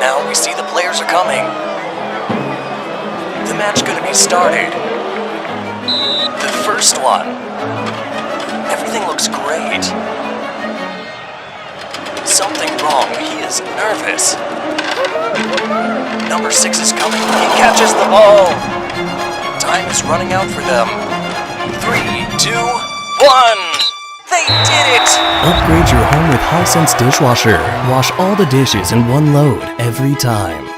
Now we see the players are coming. The match gonna be started. The first one. Everything looks great. Something wrong. He is nervous. Number 6 is coming. He catches the ball. Time is running out for them. 3, 2, 1. They did it! Upgrade your home with Hisense dishwasher. Wash all the dishes in one load every time.